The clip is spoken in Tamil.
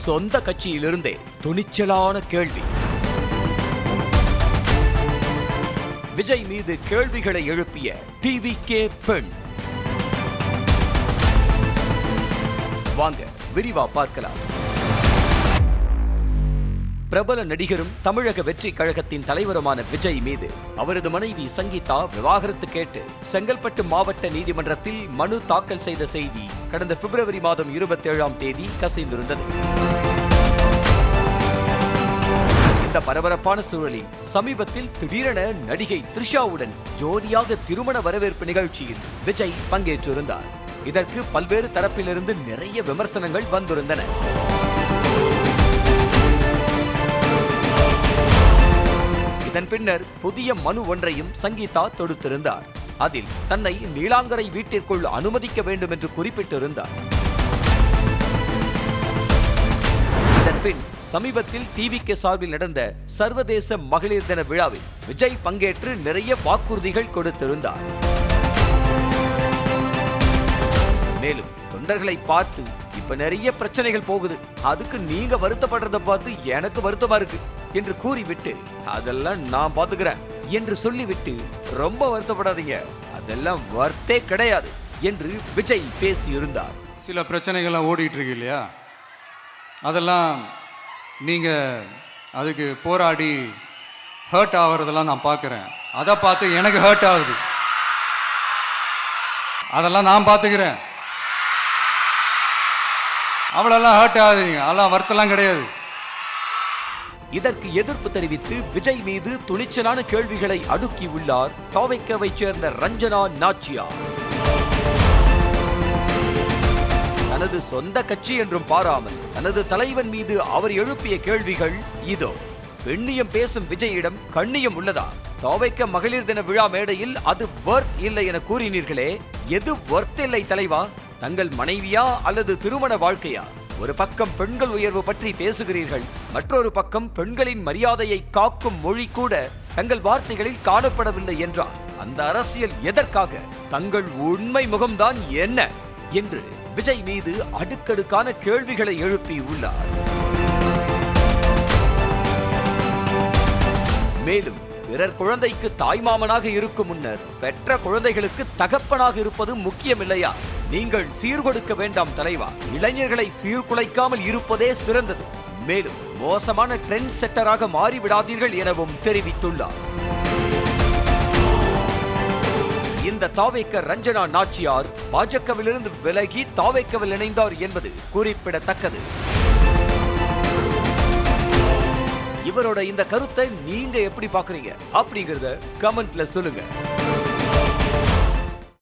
சொந்த கட்சியிலிருந்தே துணிச்சலான கேள்வி. விஜய் மீது கேள்விகளை எழுப்பிய டிவிகே பெண். வாங்க விரிவா பார்க்கலாம். பிரபல நடிகரும் தமிழக வெற்றி கழகத்தின் தலைவருமான விஜய் மீது அவரது மனைவி சங்கீதா விவாகரத்து கேட்டு செங்கல்பட்டு மாவட்ட நீதிமன்றத்தில் மனு தாக்கல் செய்த செய்தி கடந்த பிப்ரவரி மாதம் 27ஆம் தேதி கசிந்திருந்தது. இந்த பரபரப்பான சூழலில் சமீபத்தில் திடீரென நடிகை த்ரிஷாவுடன் ஜோடியாக திருமண வரவேற்பு நிகழ்ச்சியில் விஜய் பங்கேற்றிருந்தார். இதற்கு பல்வேறு தரப்பிலிருந்து நிறைய விமர்சனங்கள் வந்திருந்தன. இதன் பின்னர் புதிய மனு ஒன்றையும் சங்கீதா தொடுத்திருந்தார். அதில் தன்னை நீலாங்கரை வீட்டிற்குள் அனுமதிக்க வேண்டும் என்று குறிப்பிட்டிருந்தார். இதன் பின் சமீபத்தில் டிவிகே சார்பில் நடந்த சர்வதேச மகளிர் தின விழாவில் விஜய் பங்கேற்று நிறைய வாக்குறுதிகள் கொடுத்திருந்தார். மேலும் தொண்டர்களை பார்த்து இப்ப நிறைய பிரச்சனைகள் போகுது, அதுக்கு நீங்க வருத்தப்படுறத பார்த்து எனக்கு வருத்தமா இருக்கு என்று கூறிவிட்டு அதெல்லாம் நான் பாத்துக்கிறேன் என்று சொல்லிவிட்டு ரொம்ப வருத்தப்படாதீங்க, அதெல்லாம் வர்த்தே கிடையாது என்று விஜய் பேசியிருந்தார். சில பிரச்சனைகள்லாம் ஓடிட்டு இருக்கு இல்லையா, அதெல்லாம் நீங்க அதுக்கு போராடி ஹர்ட் ஆகிறதெல்லாம் நான் பார்க்குறேன். அதை பார்த்து எனக்கு ஹர்ட் ஆகுது, அதெல்லாம் நான் பார்த்துக்கிறேன். அவ்வளோலாம் ஹர்ட் ஆகுதுங்க, அதெல்லாம் வருத்தலாம் கிடையாது. இதற்கு எதிர்ப்பு தெரிவித்து விஜய் மீது துணிச்சலான கேள்விகளை அடுக்கியுள்ளார் தாவேக்காவை சேர்ந்த ரஞ்சனா நாச்சியார். தனது சொந்த கட்சி என்றும் பாராமல் தனது தலைவன் மீது அவர் எழுப்பிய கேள்விகள் இதோ. பெண்ணியம் பேசும் விஜயிடம் கண்ணியம் உள்ளதா? தாவேக்கா மகளிர் தின விழா மேடையில் அது வொர்த் இல்லை என கூறினீர்களே, எது வொர்த் இல்லை தலைவா? தங்கள் மனைவியா அல்லது திருமண வாழ்க்கையா? ஒரு பக்கம் பெண்கள் உயர்வு பற்றி பேசுகிறீர்கள், மற்றொரு பக்கம் பெண்களின் மரியாதையை காக்கும் மொழி கூட தங்கள் வார்த்தைகளில் காணப்படவில்லை என்றால் அந்த அரசியல் எதற்காக? தங்கள் உண்மை முகம்தான் என்ன என்று விஜய் மீது அடுக்கடுக்கான கேள்விகளை எழுப்பி உள்ளார். மேலும் பிறர் குழந்தைக்கு தாய்மாமனாக இருக்கும் முன்னர் பெற்ற குழந்தைகளுக்கு தகப்பனாக இருப்பது முக்கியமில்லையா? நீங்கள் சீர்கொடுக்க வேண்டாம் தலைவா, இளைஞர்களை சீர்குலைக்காமல் இருப்பதே சிறந்தது. மேலும் மோசமான ட்ரெண்ட் செட்டராக மாறிவிடாதீர்கள் எனவும் தெரிவித்துள்ளார். இந்த தாவேக்கா ரஞ்சனா நாச்சியார் பாஜகவிலிருந்து விலகி தாவேக்காவில் இணைந்தார் என்பது குறிப்பிடத்தக்கது. இவரோட இந்த கருத்தை நீங்க எப்படி பாக்குறீங்க அப்படிங்கறத கமெண்ட்ல சொல்லுங்க.